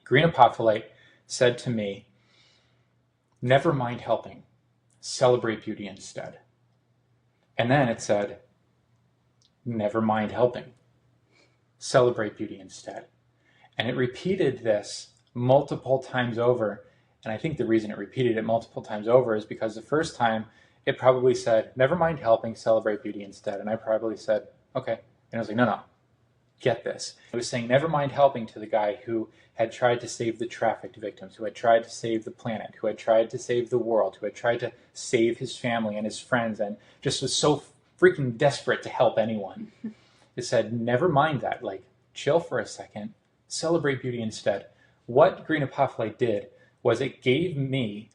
Green apophyllite said to me, never mind helping, celebrate beauty instead. And then it said, never mind helping, celebrate beauty instead. And it repeated this multiple times over. And I think the reason it repeated it multiple times over is because the first time it probably said, never mind helping, celebrate beauty instead. And I probably said, okay. And I was like, no, get this. It was saying, never mind helping to the guy who had tried to save the trafficked victims, who had tried to save the planet, who had tried to save the world, who had tried to save his family and his friends, and just was so freaking desperate to help anyone. It said, never mind that, like, chill for a second, celebrate beauty instead. What Green apophyllite did was it gave me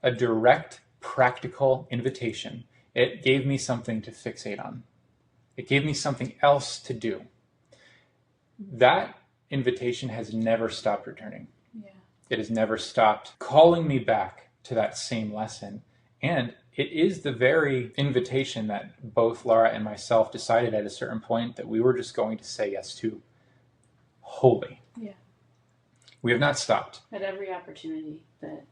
a direct, practical invitation. It gave me something to fixate on. It gave me something else to do. That invitation has never stopped returning. Yeah. It has never stopped calling me back to that same lesson. And it is the very invitation that both Laura and myself decided at a certain point that we were just going to say yes to wholly. Yeah. We have not stopped. At every opportunity that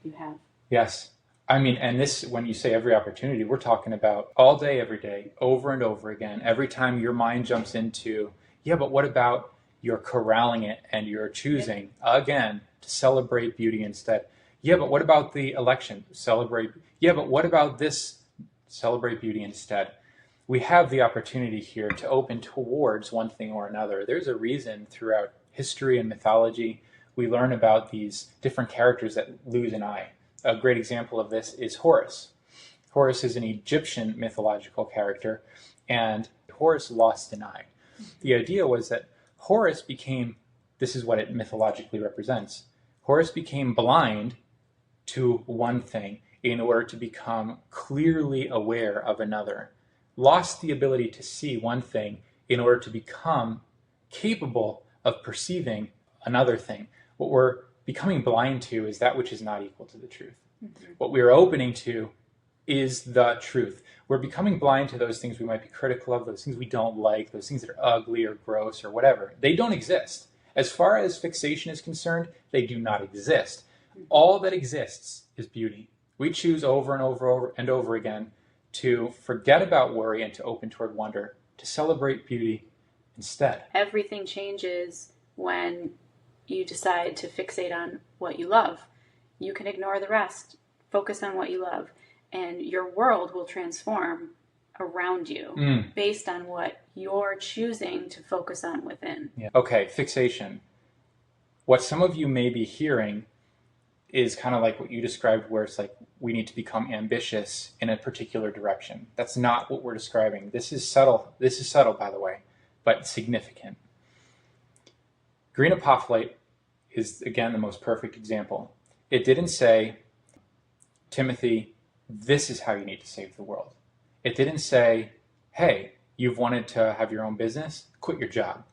you have. Yes. I mean, and this, when you say every opportunity, we're talking about all day, every day, over and over again. Every time your mind jumps into, yeah, but what about you're corralling it and you're choosing, again, to celebrate beauty instead. Yeah, but what about the election? Celebrate. Yeah, but what about this? Celebrate beauty instead. We have the opportunity here to open towards one thing or another. There's a reason throughout history and mythology we learn about these different characters that lose an eye. A great example of this is Horus. Horus is an Egyptian mythological character, and Horus lost an eye. The idea was that Horus became, this is what it mythologically represents, Horus became blind to one thing in order to become clearly aware of another. Lost the ability to see one thing in order to become capable of perceiving another thing. What we're becoming blind to is that which is not equal to the truth. Mm-hmm. What we are opening to is the truth. We're becoming blind to those things we might be critical of, those things we don't like, those things that are ugly or gross or whatever. They don't exist. As far as fixation is concerned, they do not exist. All that exists is beauty. We choose over and over again to forget about worry and to open toward wonder, to celebrate beauty instead. Everything changes when you decide to fixate on what you love. You can ignore the rest. Focus on what you love. And your world will transform around you based on what you're choosing to focus on within. Yeah. Okay, fixation. What some of you may be hearing is kind of like what you described, where it's like we need to become ambitious in a particular direction. That's not what we're describing. This is subtle. This is subtle, by the way, but significant. Green apophyllite is, again, the most perfect example. It didn't say, Timothy, this is how you need to save the world. It didn't say, hey, you've wanted to have your own business, quit your job.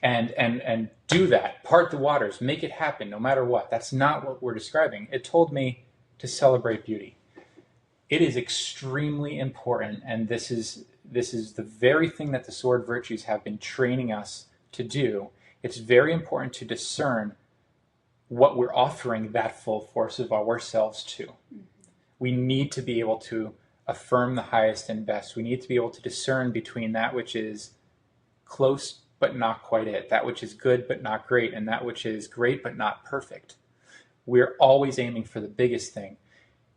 And do that, part the waters, make it happen no matter what. That's not what we're describing. It told me to celebrate beauty. It is extremely important, and this is the very thing that the sword virtues have been training us to do. It's very important to discern what we're offering that full force of ourselves to. Mm-hmm. We need to be able to affirm the highest and best. We need to be able to discern between that which is close but not quite it, that which is good but not great, and that which is great but not perfect. We're always aiming for the biggest thing.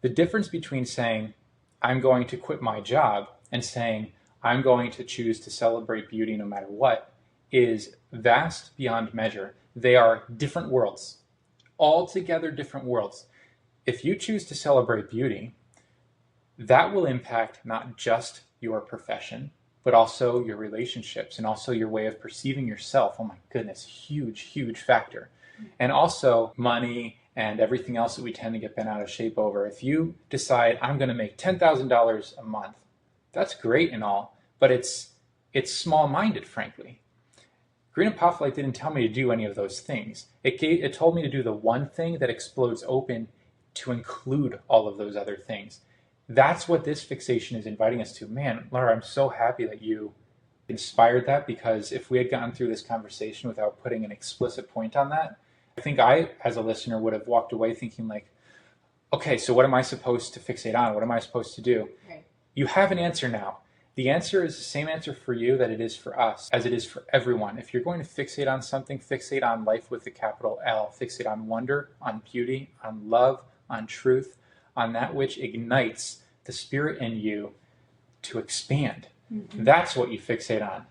The difference between saying, I'm going to quit my job, and saying, I'm going to choose to celebrate beauty no matter what, is vast beyond measure. They are different worlds, altogether different worlds. If you choose to celebrate beauty, that will impact not just your profession, but also your relationships and also your way of perceiving yourself. Oh my goodness, huge, huge factor. And also money and everything else that we tend to get bent out of shape over. If you decide, I'm going to make $10,000 a month, that's great and all, but it's small-minded, frankly. Green apophyllite didn't tell me to do any of those things. It told me to do the one thing that explodes open to include all of those other things. That's what this fixation is inviting us to. Man, Laura, I'm so happy that you inspired that, because if we had gotten through this conversation without putting an explicit point on that, I think I, as a listener, would have walked away thinking like, okay, so what am I supposed to fixate on? What am I supposed to do? Right. You have an answer now. The answer is the same answer for you that it is for us, as it is for everyone. If you're going to fixate on something, fixate on life with a capital L. Fixate on wonder, on beauty, on love, on truth, on that which ignites the spirit in you to expand. That's what you fixate on.